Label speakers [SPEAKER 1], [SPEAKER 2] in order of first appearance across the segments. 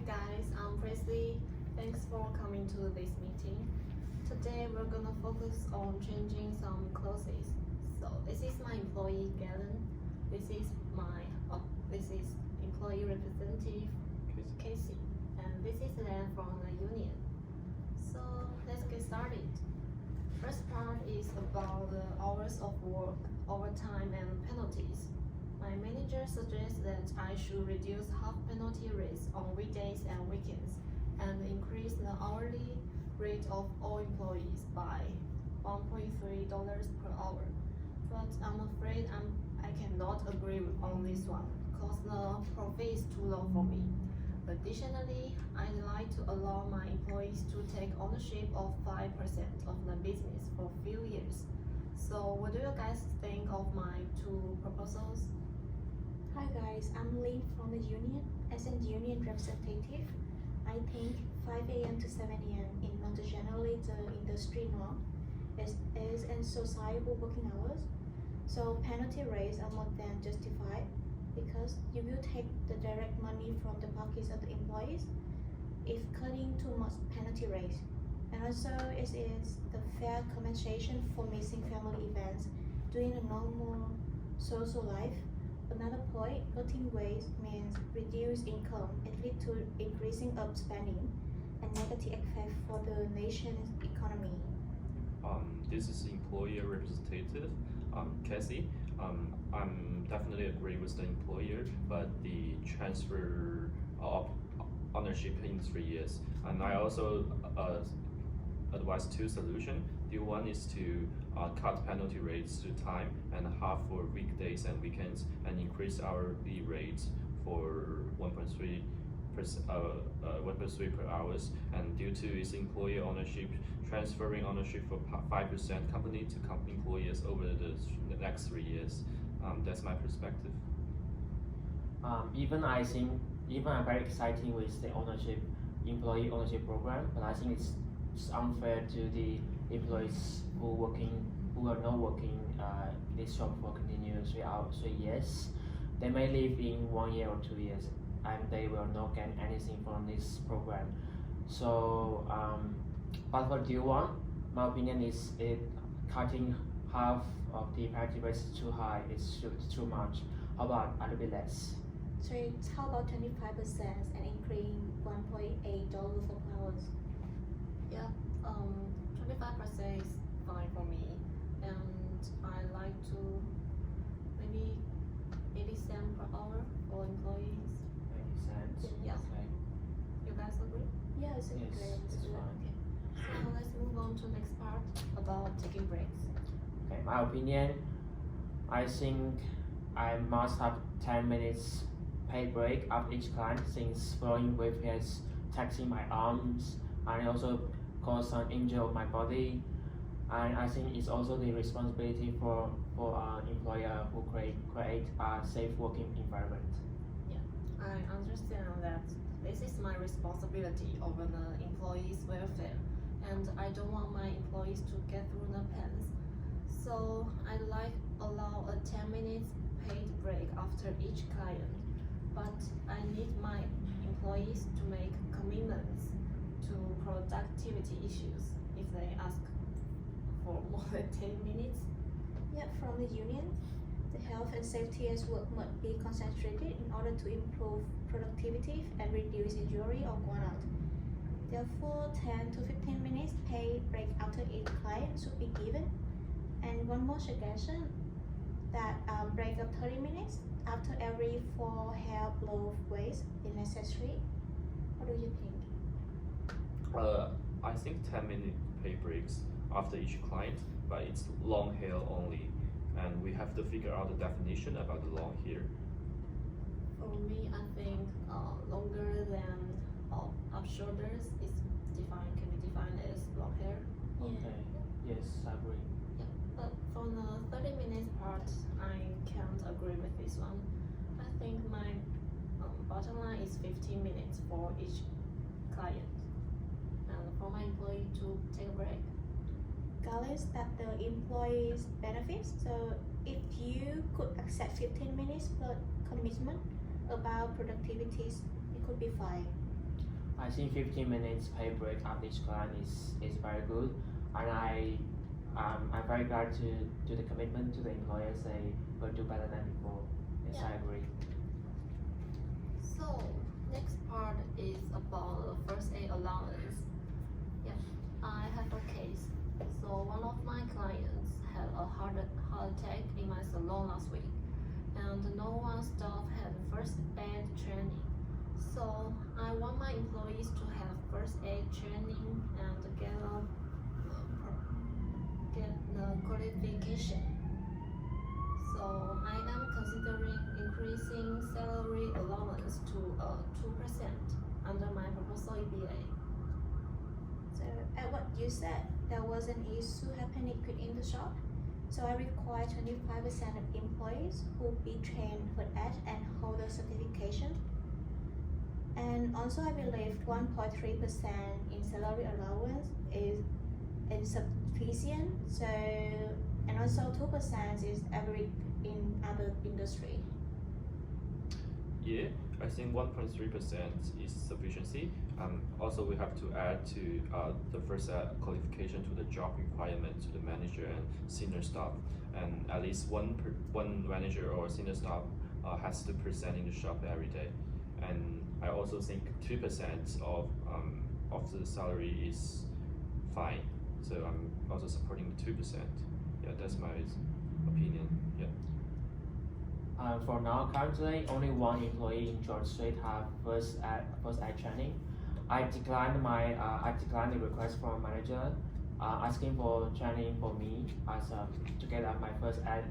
[SPEAKER 1] guys, I'm Presley. Thanks for coming to this meeting. Today we're gonna focus on changing some clauses. So this is my employee Galen. This is employee representative Casey, and this is Len from the union. So let's get started. First part is about the hours of work, overtime, and penalties. My manager suggests that I should reduce half penalty rates on weekdays and weekends and increase the hourly rate of all employees by $1.3 per hour. But I'm afraid I cannot agree on this one because the profit is too low for me. Additionally, I'd like to allow my employees to take ownership of 5% of the business for a few years. So what do you guys think of my two proposals?
[SPEAKER 2] Hi guys, I'm Lynn from the union. As a union representative, I think 5 a.m. to 7 a.m. is not generally the industry norm. It is sociable working hours. So penalty rates are more than justified because you will take the direct money from the pockets of the employees if cutting too much penalty rates. And also it is the fair compensation for missing family events during a normal social life. Another point, cutting waste means reduced income and lead to increasing of spending and negative effect for the nation's economy.
[SPEAKER 3] This is employer representative, Cassie. I'm definitely agree with the employer, but the transfer of ownership in 3 years. And I also advise two solutions. The one is to cut penalty rates to time and half for weekdays and weekends, and increase hourly rates for 1.3 per hours. And due to its employer ownership, transferring ownership for 5% company to company employees over the next 3 years. That's my perspective.
[SPEAKER 4] Even I'm very excited with the employee ownership program, but I think it's unfair to the employees who are not working this job for continuous 3 years. They may leave in 1 year or 2 years, and they will not get anything from this program. So, but for the one, my opinion is cutting half of the penalty rate is too high. It's too much. How about a little bit less?
[SPEAKER 2] So how about 25% and increasing $1.8 per hour?
[SPEAKER 1] Yeah, 25% is fine for me, and I like to maybe 80 cents per hour for employees.
[SPEAKER 4] 80 cents.
[SPEAKER 1] Yeah.
[SPEAKER 4] Okay.
[SPEAKER 1] You guys agree?
[SPEAKER 2] Yeah, it's
[SPEAKER 4] Yes,
[SPEAKER 2] great.
[SPEAKER 4] it's fine.
[SPEAKER 1] Okay. So let's move on to next part about taking breaks.
[SPEAKER 4] Okay, my opinion, I think I must have 10 minutes paid break after each client, since following with has taxing my arms and also cause some injury of my body. And I think it's also the responsibility for an employer who create a safe working environment.
[SPEAKER 1] Yeah, I understand that this is my responsibility over the employees' welfare, and I don't want my employees to get through the pens. So I'd like allow a 10 minutes paid break after each client, but I need my employees to make commitments to productivity issues if they ask for more than 10 minutes.
[SPEAKER 2] Yeah, from the union, the health and safety at work must be concentrated in order to improve productivity and reduce injury or burnout. Therefore, 10 to 15 minutes paid break after each client should be given. And one more suggestion, that break of 30 minutes after every 4 hair blow waste is necessary. What do you think?
[SPEAKER 3] I think 10-minute pay breaks after each client, but it's long hair only, and we have to figure out the definition about the long hair.
[SPEAKER 1] For me, I think longer than up shoulders is can be defined as long hair.
[SPEAKER 4] Okay. Yes, I agree.
[SPEAKER 1] Yeah, but for the 30 minutes part, I can't agree with this one. I think my bottom line is 15 minutes for each client, and for my employee to take a break.
[SPEAKER 2] Regardless that the employees benefits, so if you could accept 15 minutes per commitment about productivities, it could be fine.
[SPEAKER 4] I think 15 minutes pay break after each client is very good, and I'm very glad to the commitment to the employers. They will do better than before. Yes,
[SPEAKER 1] Yeah.
[SPEAKER 4] I agree.
[SPEAKER 1] So next part is about the first aid allowance. Yeah, I have a case. So one of my clients had a heart attack in my salon last week, and no one staff had first aid training. So I want my employees to have first aid training and get the qualification. So I am considering increasing salary allowance to 2% under my proposal EBA.
[SPEAKER 2] So at what you said, there was an issue happening within the shop. So I require 25% of employees who be trained for that and hold a certification. And also I believe 1.3% in salary allowance is insufficient. So, and also 2% is average in other industry.
[SPEAKER 3] Yeah, I think 1.3% is sufficiency. Also, we have to add to the first qualification to the job requirement to the manager and senior staff, and at least one manager or senior staff has to present in the shop every day. And I also think 2% of the salary is fine. So I'm also supporting 2%. Yeah, that's my opinion. Yeah.
[SPEAKER 4] For now, currently only one employee in George Street have first aid training. I declined the request from manager, asking for training for me as to get my first aid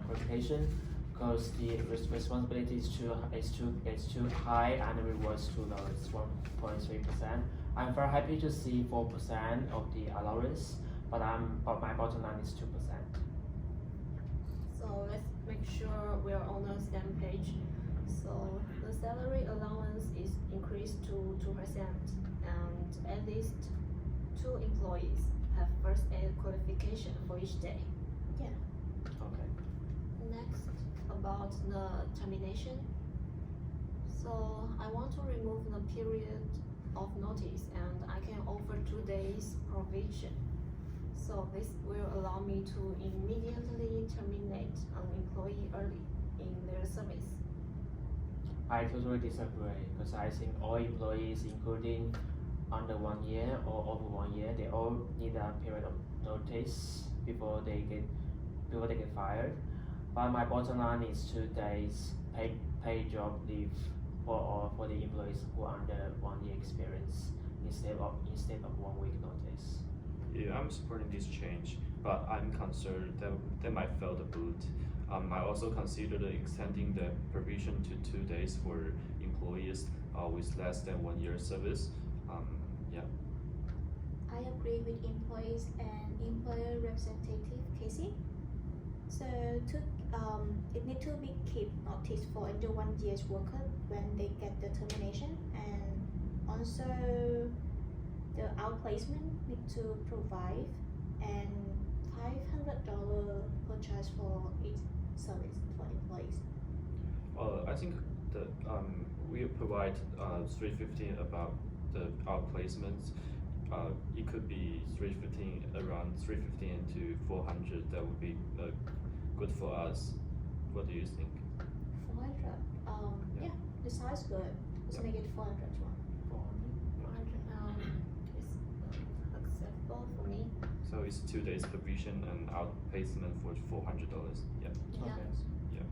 [SPEAKER 4] qualification, because the responsibility is too high and the rewards too low. It's 1.3%. I'm very happy to see 4% of the allowance, but my bottom line is 2%.
[SPEAKER 1] So let's make sure we are on the same page. So the salary allowance is increased to 2%, and at least 2 employees have first aid qualification for each day.
[SPEAKER 2] Yeah.
[SPEAKER 4] Okay.
[SPEAKER 1] Next, about the termination. So I want to remove the period of notice, and I can offer 2 days provision. So this will allow me to immediately terminate an employee early in their service.
[SPEAKER 4] I totally disagree, because I think all employees, including under 1 year or over 1 year, they all need a period of notice before they get fired. But my bottom line is 2 days paid job leave for the employees who are under 1 year experience instead of 1 week notice.
[SPEAKER 3] Yeah, I'm supporting this change, but I'm concerned that they might fail the boot. I also considered extending the provision to 2 days for employees with less than 1 year service. Yeah.
[SPEAKER 2] I agree with employees and employer representative Casey. So it need to be keep notice for under 1 year's worker when they get the termination, and also the outplacement need to provide and $500 per charge for each service for employees.
[SPEAKER 3] I think that we provide $350 about the outplacements. It could be around $350 to $400. That would be good for us. What do you think?
[SPEAKER 2] 400. Yeah, the size good. Let's
[SPEAKER 3] Yeah.
[SPEAKER 2] make it 400 one.
[SPEAKER 1] 400 is acceptable for me.
[SPEAKER 3] So it's 2 days provision and outplacement for $400. Yeah.
[SPEAKER 1] Yeah.
[SPEAKER 4] Okay.
[SPEAKER 3] Yeah.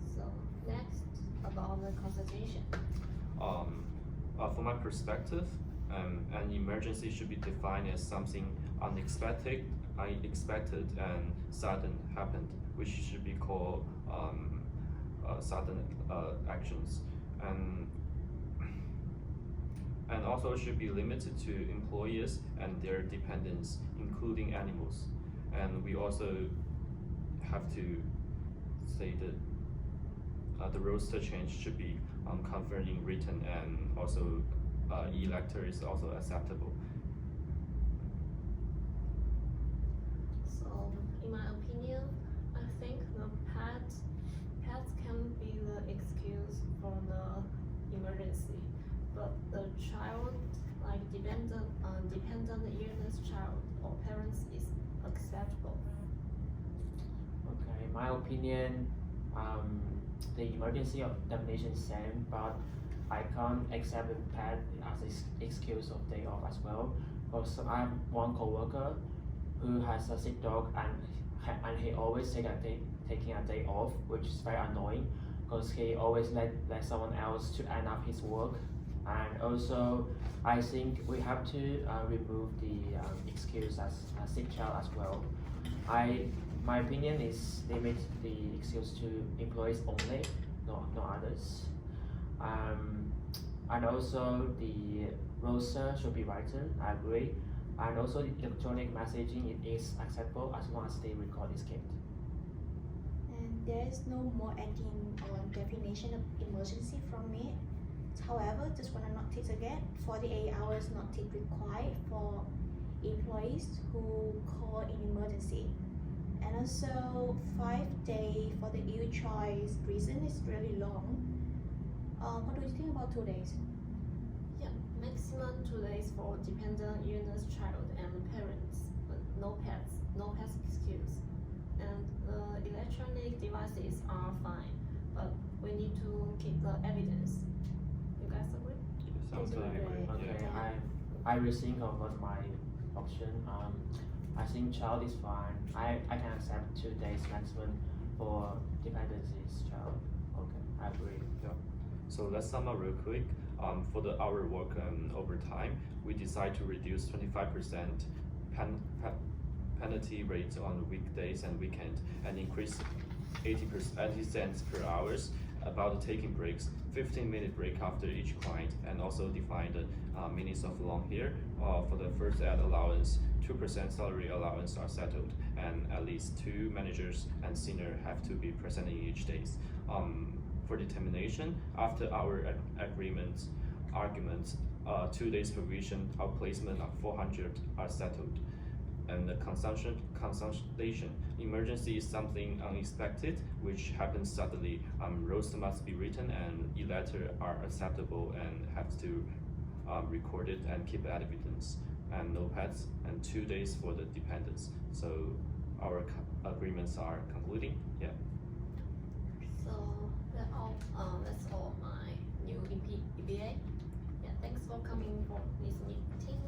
[SPEAKER 1] So next, about the consultation.
[SPEAKER 3] From my perspective, an emergency should be defined as something unexpected and sudden happened, which should be called sudden actions, and also should be limited to employees and their dependents, including animals. And we also have to say that the roster change should be confirmed in written, and also e-lecture is also acceptable.
[SPEAKER 1] So in my opinion, I think the pets can be the excuse for the emergency, but the child, like dependent illness child or parents is acceptable.
[SPEAKER 4] Okay, my opinion, the emergency of termination is same, but I can't accept the pet as excuse of day off as well. Because I have one coworker who has a sick dog and he always taking a day off, which is very annoying because he always let someone else to end up his work. And also, I think we have to remove the excuse as a sick child as well. My opinion is limit the excuse to employees only, no others. And also the roster should be written. I agree. And also the electronic messaging is acceptable as long as the record is kept.
[SPEAKER 2] And there is no more adding on definition of emergency from me. However, just want to notice again, 48 hours notice required for employees who call in emergency. And also 5 days for the ill choice reason is really long. What do you think about 2 days?
[SPEAKER 1] Yeah, maximum 2 days for dependent illness child and parents, but no pets excuse. And the electronic devices are fine, but we need to keep the evidence. You guys agree?
[SPEAKER 3] Sounds good.
[SPEAKER 4] Okay,
[SPEAKER 3] Yeah.
[SPEAKER 4] I rethink of what my option. I think child is fine. I can accept 2 days maximum for dependencies child. Okay, I agree.
[SPEAKER 3] So let's sum up real quick. For the hour work overtime, we decide to reduce 25% penalty rate on weekdays and weekend, and increase 80 cents per hours about taking breaks, 15-minute break after each client, and also define the minutes of long hair. For the first ad allowance, 2% salary allowance are settled, and at least 2 managers and senior have to be present in each days. For determination, after our arguments, 2 days provision, outplacement of 400 are settled. And the consultation, emergency is something unexpected which happens suddenly. Roster must be written and e-letter are acceptable and have to record it and keep evidence. And no pets, and 2 days for the dependents. So our agreements are concluding. Yeah.
[SPEAKER 1] So that's all my new EBA. Yeah, thanks for coming for this meeting.